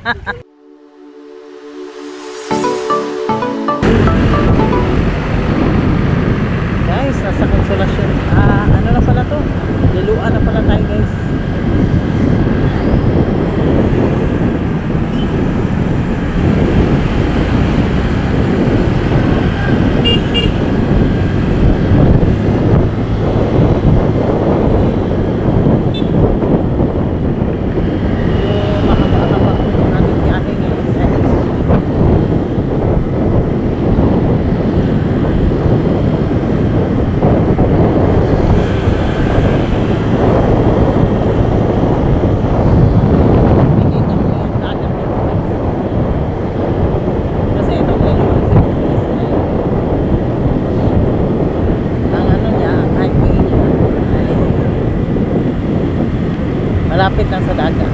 Guys, nasa Konsolasyon. Ano na pala to? Liluan na pala tayo guys. Malapit lang sa dagat.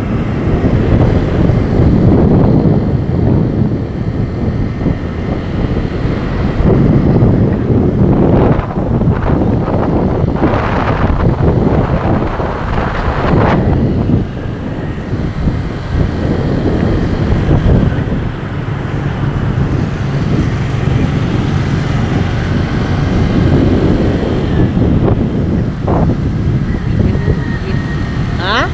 Ha?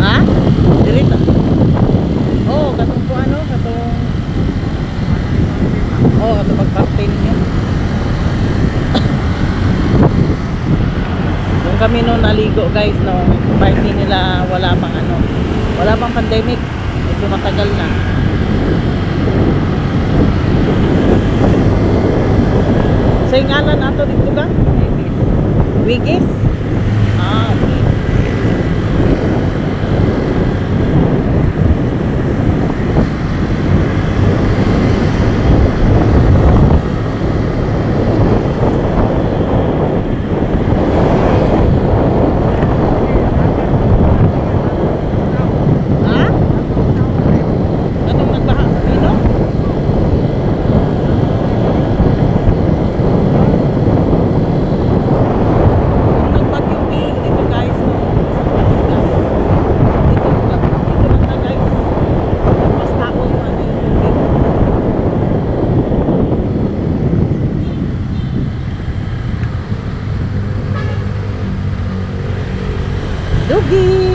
Ha? Dirita. Oh, katong po ano, katong katong pag-party ninyo. Nung kami nung naligo guys, nung party nila wala pang pandemic. Medyo matagal na. Sa ngalan nato dito ka? Wigis? Okay. Dugi.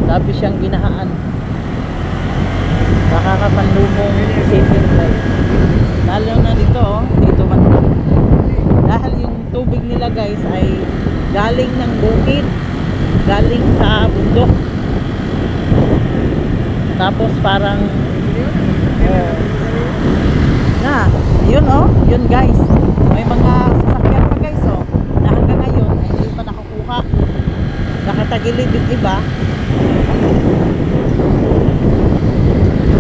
Grabe siyang ginahaan. Nakakapanlumong isipin guys. Lalo na dito dito man. Dahil yung tubig nila guys ay galing ng bukid, galing sa bundok. Tapos parang yun guys. May mga sasakyan pa guys na hanggang ngayon ay hindi pa nakukuha. Nakatagilid yung iba.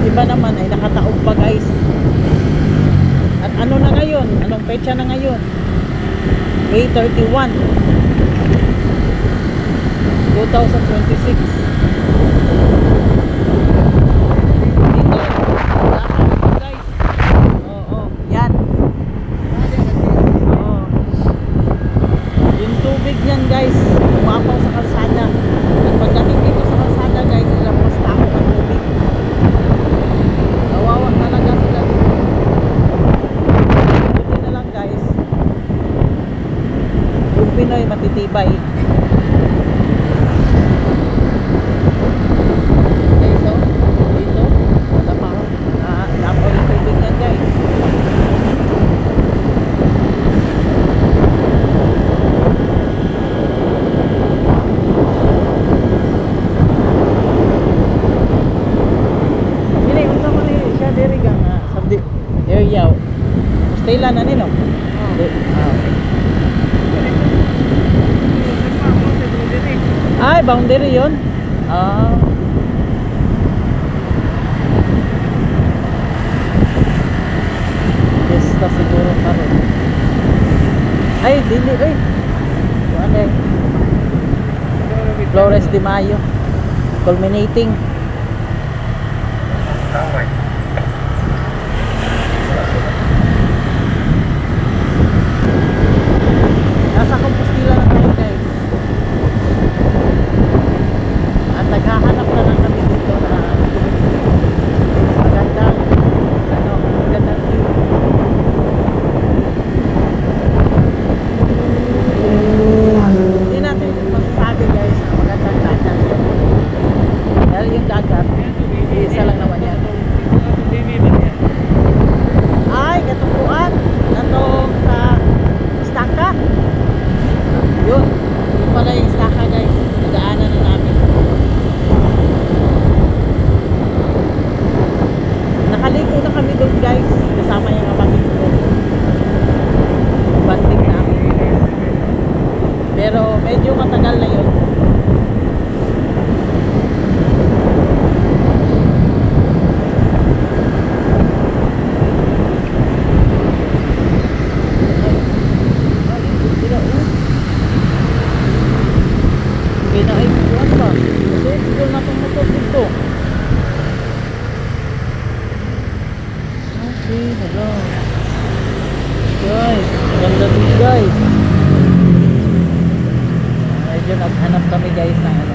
Iba naman ay nakataog pa guys. At ano na ngayon? Anong petsa na ngayon? May 31 2026. Dito guys. Yan. Yung tubig niyan guys, umapaw sa kalsada. At pagdating dito sa kalsada guys, ilang mas tao ang tubig. Kawawa talaga sila. Buti na lang guys, yung Pinoy matitibay. boundary yun? Ah. Pista siguro pa rin. Ay, dili, ay. Ano eh? Flores de Mayo. Culminating. Nasa Compostela na tayo guys. At naghahanap na lang kami dito na magandang magandang view. Hindi natin masasabi guys na magandang dagat. Dahil yung dagat, isa lang naman yan. Ay, katupuan. Natong sa Istaka. Yun pala yung Istaka guys. Nagaanan na namin. Nakaligo na kami doon guys. Kasama yung kapatid ko. Banding namin. Pero medyo matagal na yun. Guys, ganda din guys. Medyo naghanap kami guys ng ano.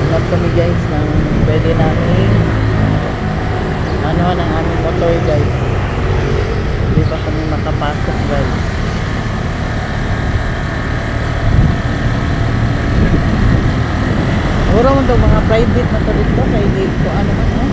Hanap kami guys ng pwede namin ano ng aming motor guys. Hindi pa kami makapasok guys. Siguro mo daw mga private na to dito kaya hindi ko ano man eh.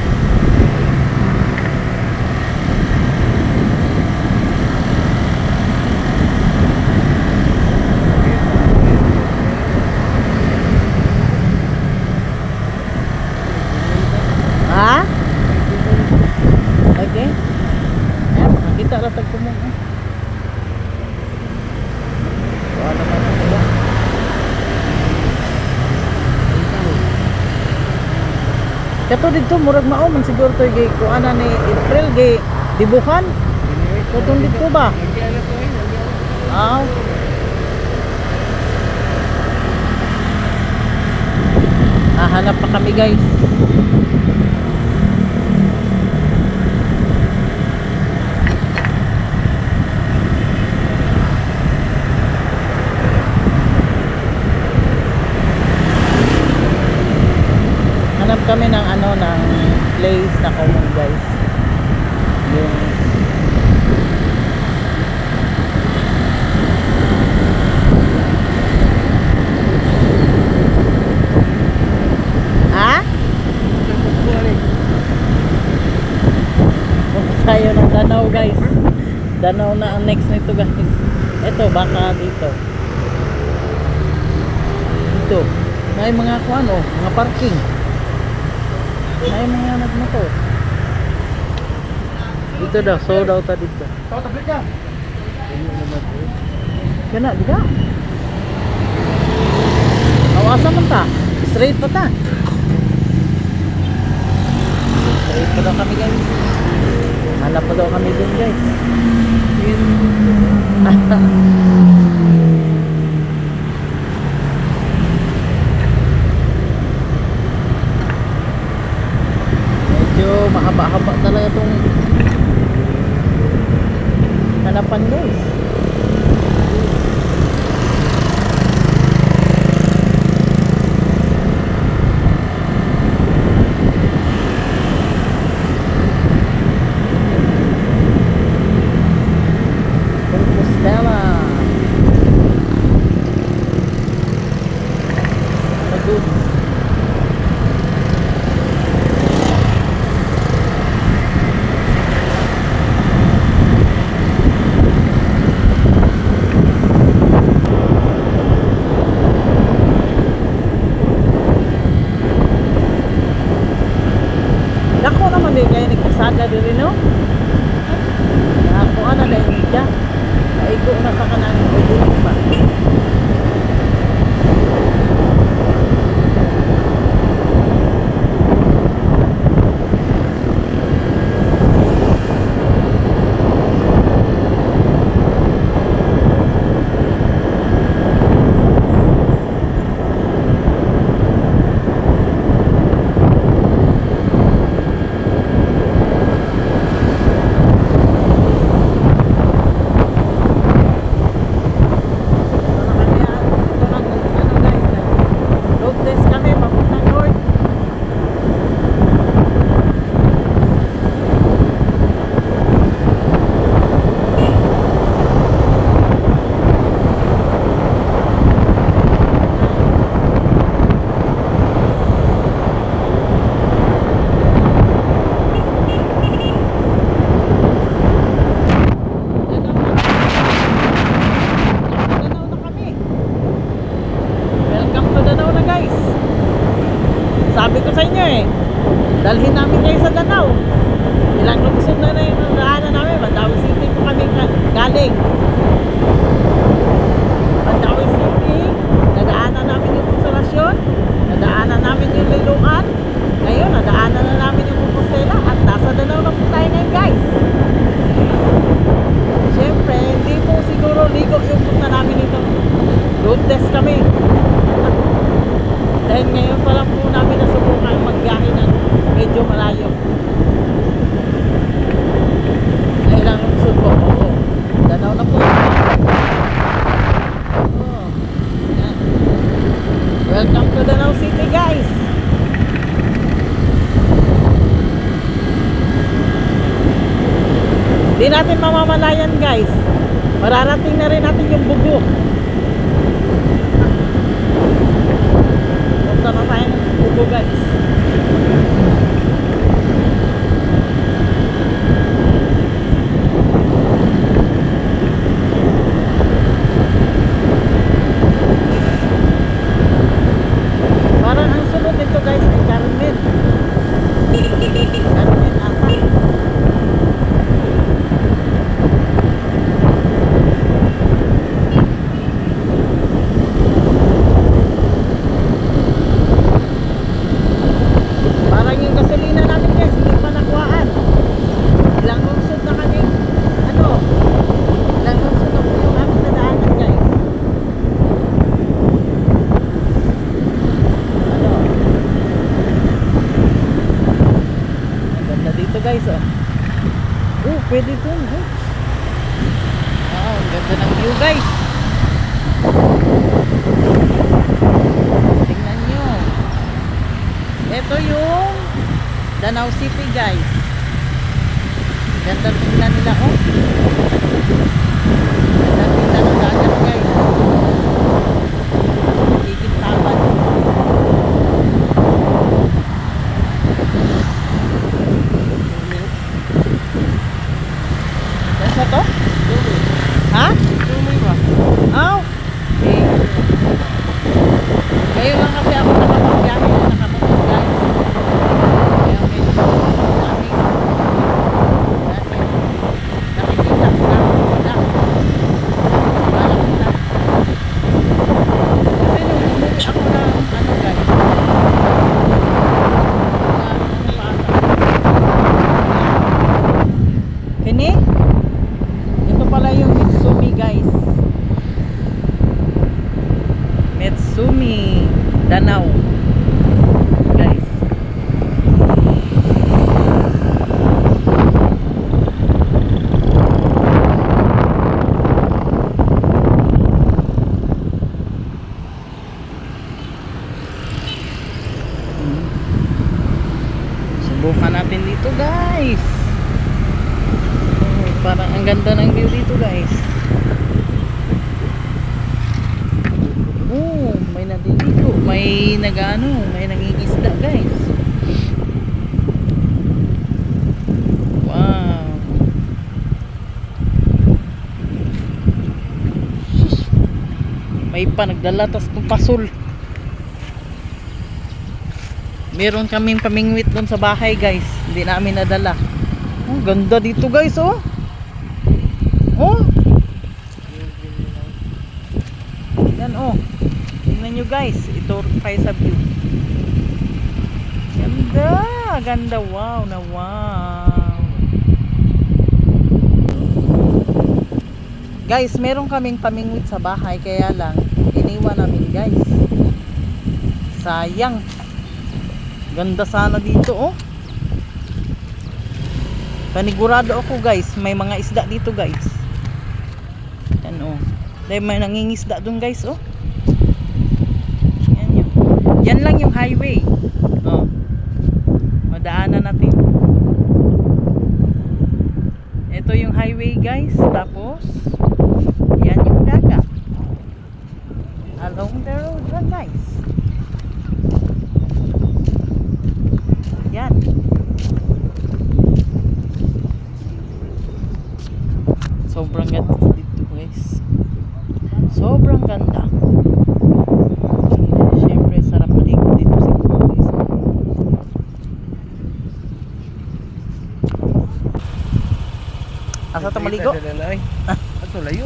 Ha? Okay. Ayan, makikita lang tagpumong eh. Kuha naman ang iba. Kato dito, murag maoman siguro to gay kuha na ni April gay dibuhan. Tutong dito ba? Ah. Hanap pa kami guys. Hanap kami ng ano ng place na common guys. Yung tayo ng Danau guys. Danau na ang next nito guys. Ito baka dito. Dito. May mga kuano, mga parking. May mga nagmotor. Dito daw, so daw ta dito. Tablet ka. Kana di ka? Awasa man ta. Straight pa ta. Straight pa daw kami guys. Hanap pa daw kami dun guys. Medyo mahaba-haba talaga itong hanapan guys. Compostela. Sabi ko sa inyo eh, dalhin namin kayo sa Danau. Ilang lungsod na yung daanan namin. Mandawi City po kami galing. Mandawi City, nadaanan namin yung Consolacion, nadaanan namin yung Liloan. Ngayon, nadaanan na namin yung Compostela at nasa Danau na po tayo ngayon, guys. Siyempre, hindi po siguro ligo yung punta namin ito. Road test kami. Dahil ngayon pa lang po namin nasubukan magbiyahe ng medyo malayo. Ay lang lungsod po. Oo. Danau na po. Oh. Yan. Welcome to Danau City, guys. Di natin mamamalayan, guys. Mararating na rin natin yung Bugo. Punta na tayo ng Bugo, guys. Parang ang sunod nito, guys, ay Carmen. Carmen ata. Parang yung gasolina namin, guys, hindi pa nakuhaan. Ilang lungsod na kami, ilang lungsod na po yung aming nadaanan, guys. Ang ganda dito, guys, oh. Oh, pwede dun, oh. Ang ganda ng view, guys. Tingnan nyo. Ito yung Danau City, guys. Ganda tingnan nila, oh. Ganda tingnan ng dagat, guys. Kikintawan. Saan to? Ha? Tumay ba? Oh. Okay. Ngayon lang kasi ako nakapagbiyahe na nakamotor, guys. Kaya medyo dami. Dahil nakikita ko na sila. Wala ko na. Kasi nung bumili ako ng guys. Kini? Ito pala yung Mitsumi, guys. Mitsumi Danau, guys. Subukan natin dito, guys. Parang ang ganda ng view dito, guys. Oh, may nandito, may may nangingisda, guys. Wow. May pa nagdala tas pasol. Meron kaming pamingwit doon sa bahay, guys. Hindi namin nadala. Oh, ganda dito, guys, oh. Oh. Yan, oh. Tingnan nyo, guys. Ito kayo sa view. Ganda. Ganda. Wow na wow. Guys, meron kaming pamingwit sa bahay. Kaya lang, iniwan namin, guys. Sayang. Ganda sana dito, oh. Panigurado ako, guys. May mga isda dito, guys. Yan, oh. Dahil may nangingisda dun, guys, oh. Yan yun. Yan lang yung highway. Oh. Madaanan natin. Ito yung highway, guys. Tapos yan yung dagat. Along the road lang, guys. Yan. Sobrang ganda dito, guys. Sobrang ganda. Siyempre, sarap maligo dito siguro, guys. ta maligo. Ato layo.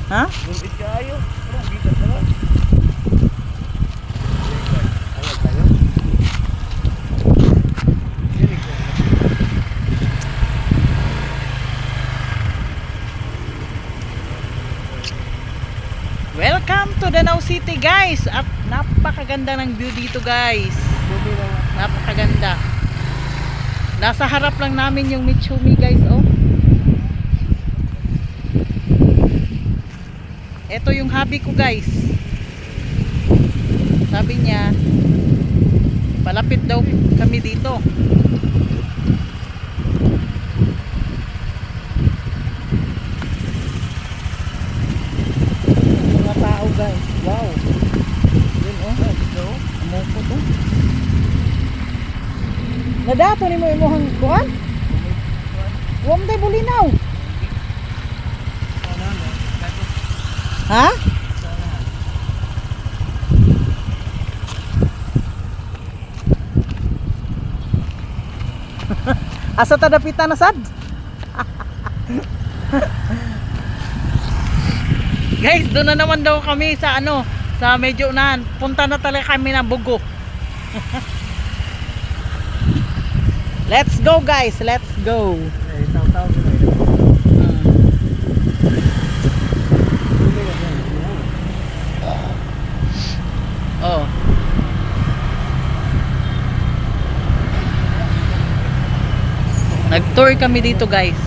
Ha? Lumpit ka ayo. Parang kita sa lang. Ayun tayo. Welcome to Danau City guys. At napakaganda ng view dito guys. Napakaganda. Nasa harap lang namin yung Mitsumi guys, oh. Ito yung hobby ko guys. Sabi niya, palapit daw kami dito. Mga tao guys. Wow. Yun oh. Amoko to. Nadato ni mo imuhang kuan? Huwag tayo bulinaw. Ha? Asa ta dapitan na sad? Guys, doon na naman daw kami sa ano, sa medyo na punta na talaga kami ng Bugo. Let's go guys, let's go. Oh. Nag-tour kami dito guys.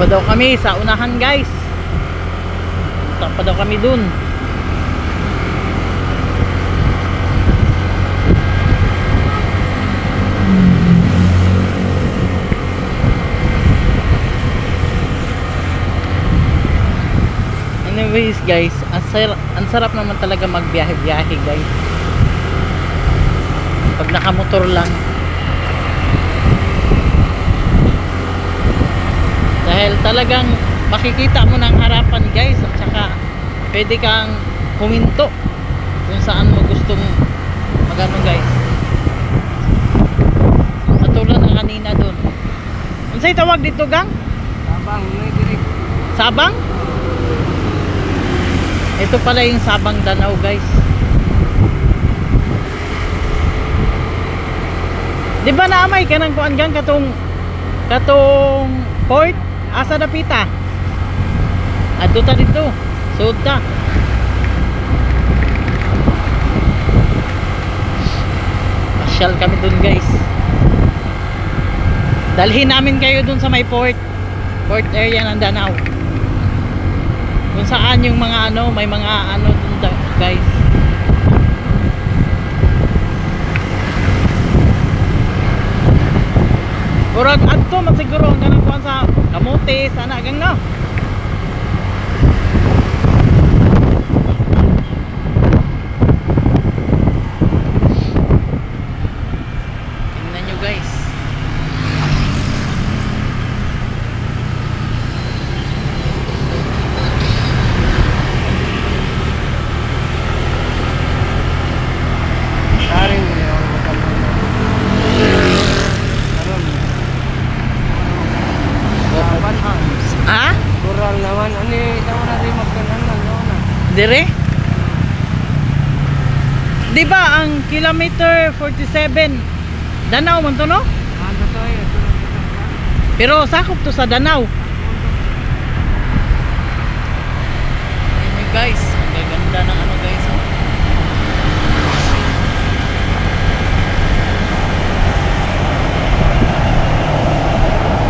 Pa daw kami sa unahan guys. Punta pa daw kami dun. Anyways guys, ang sarap naman talaga magbiyahe-biyahe guys. Pag nakamotor lang. Dahil talagang makikita mo ng harapan guys, at saka pwede kang huminto kung saan mo gustong magano guys. Katulad ng kanina doon. Unsay tawag dito gang? Sabang, direct. Sabang? Ito pala yung Sabang Danau guys. Di ba naamay ka ng kuan gang katong port? Asa dapita? Adto ta dito. Sud ta. Pasyal kami dun guys. Dalhin namin kayo dun sa may port area ng Danau. Kung saan yung mga ano, may mga ano dun guys. Urag adto man siguro ang ganang kuan sa kamote sana gang na. Tingnan nyo guys. Saring ni orang makan. Ha? Kural naman ani tawo na rin magkanan na. Dire? Di ba ang kilometer 47 Danau man to no? Ano to ay Pero sakop to sa Danau. Ayun guys, ang gaganda ng ano guys. Oh.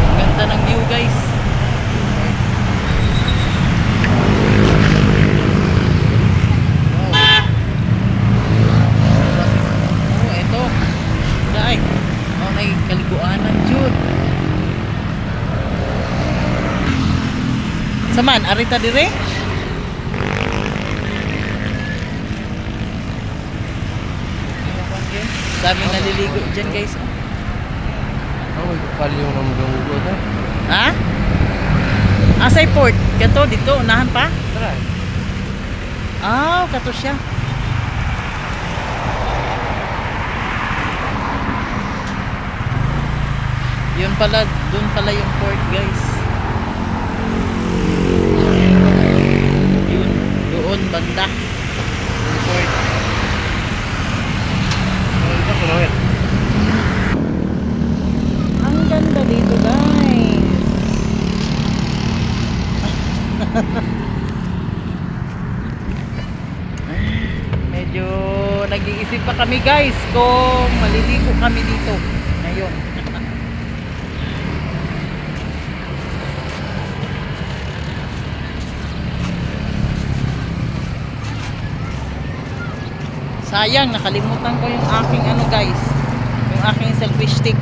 Ang ganda ng view guys. Oh, eto. Dai. Oh, may kaliguanan jud. Saman, arita dire? Daming naliligo dyan guys. oh, kalyo ng dunggo to. Ha? Asay port. Kato dito, unahan pa? Tara. Ah, kato siya. Yun pala, dun pala yung port guys. Yun, doon banda. Yung port. Ito ko lang. Ang ganda dito guys. Medyo nag-iisip pa kami guys kung maliligo kami dito ngayon. Sayang, nakalimutan ko yung aking ano guys, yung aking selfie stick.